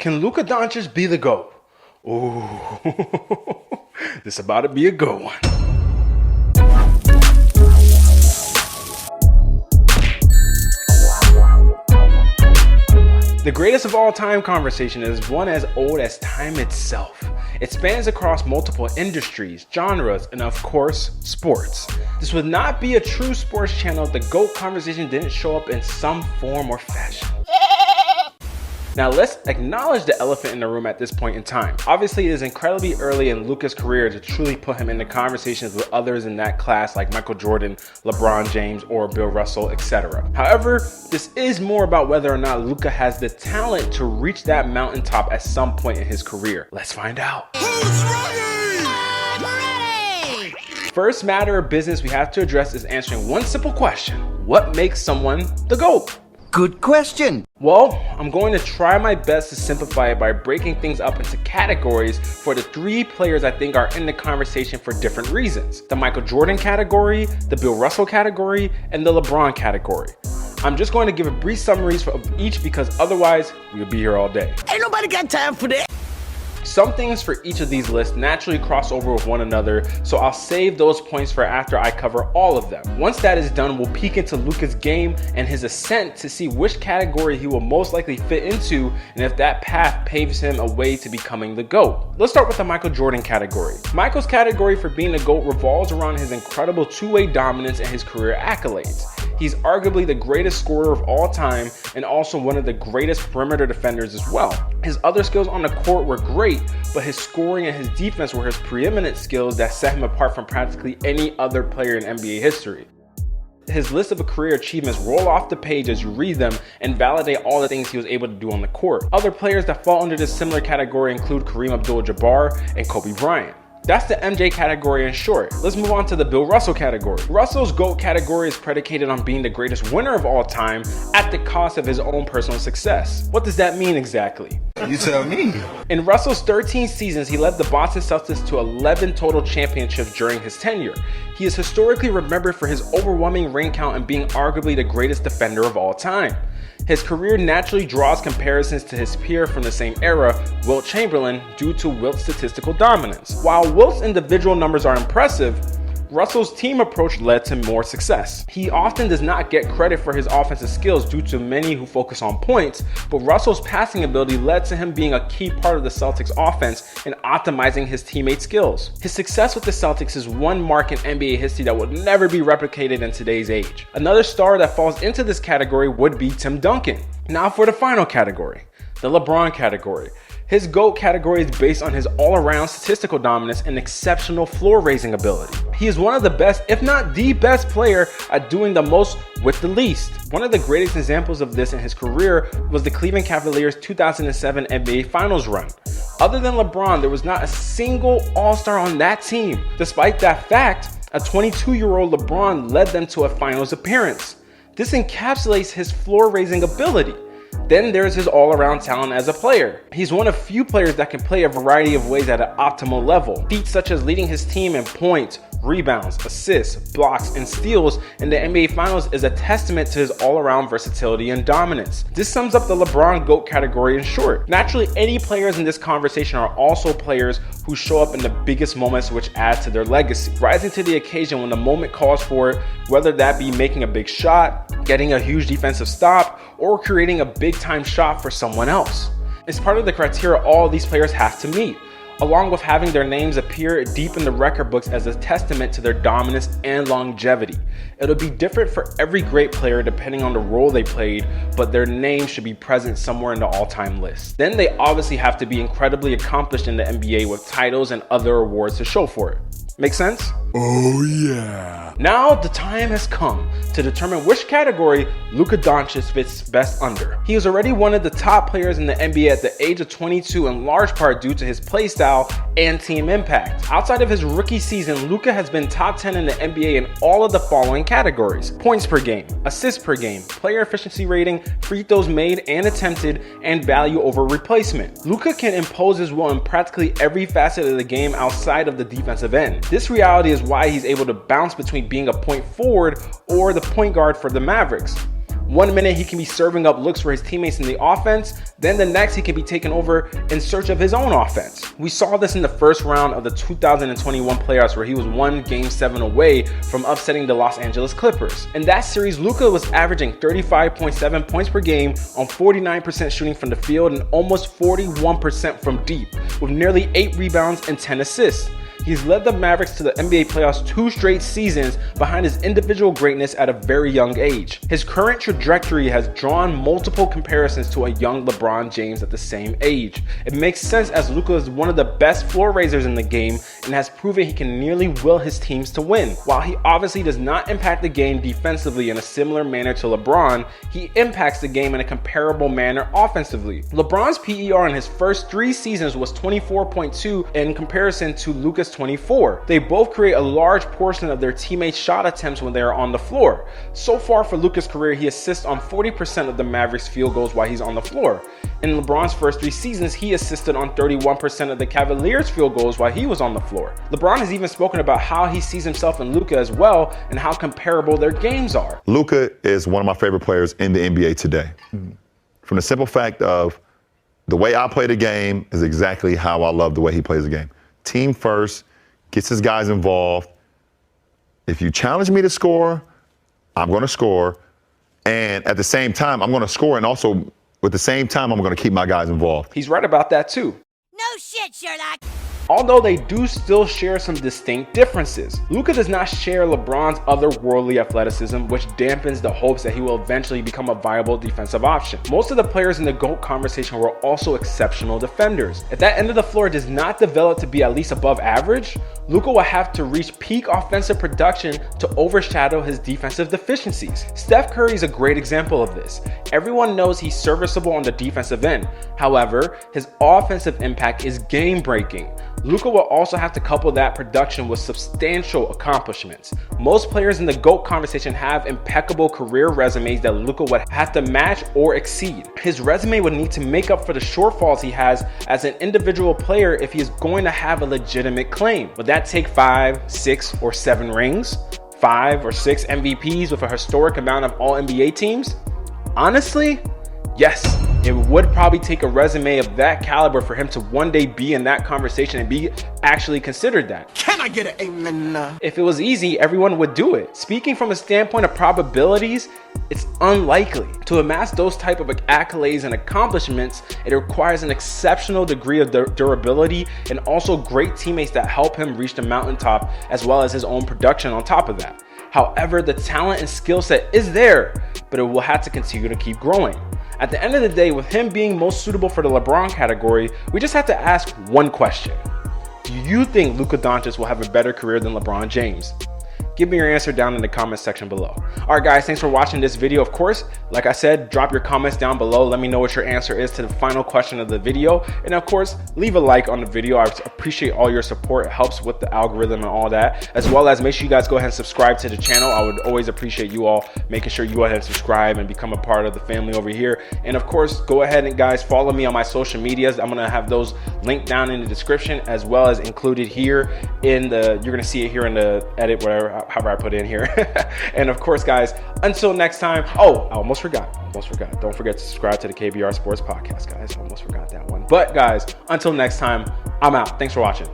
Can Luka Doncic be the GOAT? Ooh, this about to be a good one. The greatest of all time conversation is one as old as time itself. It spans across multiple industries, genres, and of course, sports. This would not be a true sports channel if the GOAT conversation didn't show up in some form or fashion. Now let's acknowledge the elephant in the room at this point in time. Obviously, it is incredibly early in Luka's career to truly put him into conversations with others in that class like Michael Jordan, LeBron James, or Bill Russell, etc. However, this is more about whether or not Luka has the talent to reach that mountaintop at some point in his career. Let's find out. Who's ready? I'm ready! First matter of business we have to address is answering one simple question. What makes someone the GOAT? Good question. Well, I'm going to try my best to simplify it by breaking things up into categories for the three players I think are in the conversation for different reasons. The Michael Jordan category, the Bill Russell category, and the LeBron category. I'm just going to give a brief summaries of each because otherwise we'll be here all day. Ain't nobody got time for that. Some things for each of these lists naturally cross over with one another, so I'll save those points for after I cover all of them. Once that is done, we'll peek into Luka's game and his ascent to see which category he will most likely fit into and if that path paves him a way to becoming the GOAT. Let's start with the Michael Jordan category. Michael's category for being the GOAT revolves around his incredible two-way dominance and his career accolades. He's arguably the greatest scorer of all time and also one of the greatest perimeter defenders as well. His other skills on the court were great, but his scoring and his defense were his preeminent skills that set him apart from practically any other player in NBA history. His list of career achievements roll off the page as you read them and validate all the things he was able to do on the court. Other players that fall under this similar category include Kareem Abdul-Jabbar and Kobe Bryant. That's the MJ category in short. Let's move on to the Bill Russell category. Russell's GOAT category is predicated on being the greatest winner of all time at the cost of his own personal success. What does that mean exactly? You tell me. In Russell's 13 seasons, he led the Boston Celtics to 11 total championships during his tenure. He is historically remembered for his overwhelming ring count and being arguably the greatest defender of all time. His career naturally draws comparisons to his peer from the same era, Wilt Chamberlain, due to Wilt's statistical dominance. While Wilt's individual numbers are impressive, Russell's team approach led to more success. He often does not get credit for his offensive skills due to many who focus on points, but Russell's passing ability led to him being a key part of the Celtics offense and optimizing his teammates' skills. His success with the Celtics is one mark in NBA history that would never be replicated in today's age. Another star that falls into this category would be Tim Duncan. Now for the final category, the LeBron category. His GOAT category is based on his all-around statistical dominance and exceptional floor-raising ability. He is one of the best, if not the best player at doing the most with the least. One of the greatest examples of this in his career was the Cleveland Cavaliers' 2007 NBA Finals run. Other than LeBron, there was not a single All-Star on that team. Despite that fact, a 22-year-old LeBron led them to a Finals appearance. This encapsulates his floor-raising ability. Then there's his all-around talent as a player. He's one of few players that can play a variety of ways at an optimal level. Feats such as leading his team in points, rebounds, assists, blocks, and steals in the NBA Finals is a testament to his all-around versatility and dominance. This sums up the LeBron GOAT category in short. Naturally, any players in this conversation are also players who show up in the biggest moments which add to their legacy, rising to the occasion when the moment calls for it, whether that be making a big shot, getting a huge defensive stop, or creating a big-time shot for someone else. It's part of the criteria all these players have to meet, along with having their names appear deep in the record books as a testament to their dominance and longevity. It'll be different for every great player depending on the role they played, but their name should be present somewhere in the all-time list. Then they obviously have to be incredibly accomplished in the NBA with titles and other awards to show for it. Make sense? Oh yeah. Now the time has come to determine which category Luka Doncic fits best under. He is already one of the top players in the NBA at the age of 22 in large part due to his play style and team impact. Outside of his rookie season, Luka has been top 10 in the NBA in all of the following categories: points per game, assists per game, player efficiency rating, free throws made and attempted, and value over replacement. Luka can impose his will in practically every facet of the game outside of the defensive end. This reality is why he's able to bounce between being a point forward or the point guard for the Mavericks. 1 minute he can be serving up looks for his teammates in the offense, then the next he can be taken over in search of his own offense. We saw this in the first round of the 2021 playoffs where he was 1 Game 7 away from upsetting the Los Angeles Clippers. In that series, Luka was averaging 35.7 points per game on 49% shooting from the field and almost 41% from deep, with nearly 8 rebounds and 10 assists. He's led the Mavericks to the NBA playoffs 2 straight seasons behind his individual greatness at a very young age. His current trajectory has drawn multiple comparisons to a young LeBron James at the same age. It makes sense as Luka is one of the best floor raisers in the game and has proven he can nearly will his teams to win. While he obviously does not impact the game defensively in a similar manner to LeBron, he impacts the game in a comparable manner offensively. LeBron's PER in his first 3 seasons was 24.2 in comparison to Luka's 24. They both create a large portion of their teammates' shot attempts when they are on the floor. So far for Luka's career, he assists on 40% of the Mavericks' field goals while he's on the floor. In LeBron's first 3 seasons, he assisted on 31% of the Cavaliers' field goals while he was on the floor. LeBron has even spoken about how he sees himself in Luka as well and how comparable their games are. Luka is one of my favorite players in the NBA today. From the simple fact of the way I play the game is exactly how I love the way he plays the game. Team first, gets his guys involved. If you challenge me to score, I'm going to score. And at the same time, I'm going to score. And also, at the same time, I'm going to keep my guys involved. He's right about that too. No shit, Sherlock. Although they do still share some distinct differences. Luka does not share LeBron's otherworldly athleticism, which dampens the hopes that he will eventually become a viable defensive option. Most of the players in the GOAT conversation were also exceptional defenders. If that end of the floor does not develop to be at least above average, Luka will have to reach peak offensive production to overshadow his defensive deficiencies. Steph Curry is a great example of this. Everyone knows he's serviceable on the defensive end. However, his offensive impact is game-breaking. Luka will also have to couple that production with substantial accomplishments. Most players in the GOAT conversation have impeccable career resumes that Luka would have to match or exceed. His resume would need to make up for the shortfalls he has as an individual player if he is going to have a legitimate claim. Would that take 5, 6, or 7 rings? 5 or 6 MVPs with a historic amount of all NBA teams? Honestly, yes. It would probably take a resume of that caliber for him to one day be in that conversation and be actually considered that. Can I get an amen? If it was easy, everyone would do it. Speaking from a standpoint of probabilities, it's unlikely. To amass those type of accolades and accomplishments, it requires an exceptional degree of durability and also great teammates that help him reach the mountaintop, as well as his own production on top of that. However, the talent and skill set is there, but it will have to continue to keep growing. At the end of the day, with him being most suitable for the LeBron category, we just have to ask one question. Do you think Luka Doncic will have a better career than LeBron James? Give me your answer down in the comment section below. All right, guys, thanks for watching this video. Of course, like I said, drop your comments down below. Let me know what your answer is to the final question of the video. And of course, leave a like on the video. I appreciate all your support. It helps with the algorithm and all that, as well as make sure you guys go ahead and subscribe to the channel. I would always appreciate you all making sure you go ahead and subscribe and become a part of the family over here. And of course, go ahead and guys, follow me on my social medias. I'm gonna have those linked down in the description, as well as included here in the, you're gonna see it here in the edit, whatever, however I put in here. And of course, guys, until next time. Oh, I almost forgot. Don't forget to subscribe to the KBR Sports Podcast, guys. I almost forgot that one. But guys, until next time, I'm out. Thanks for watching.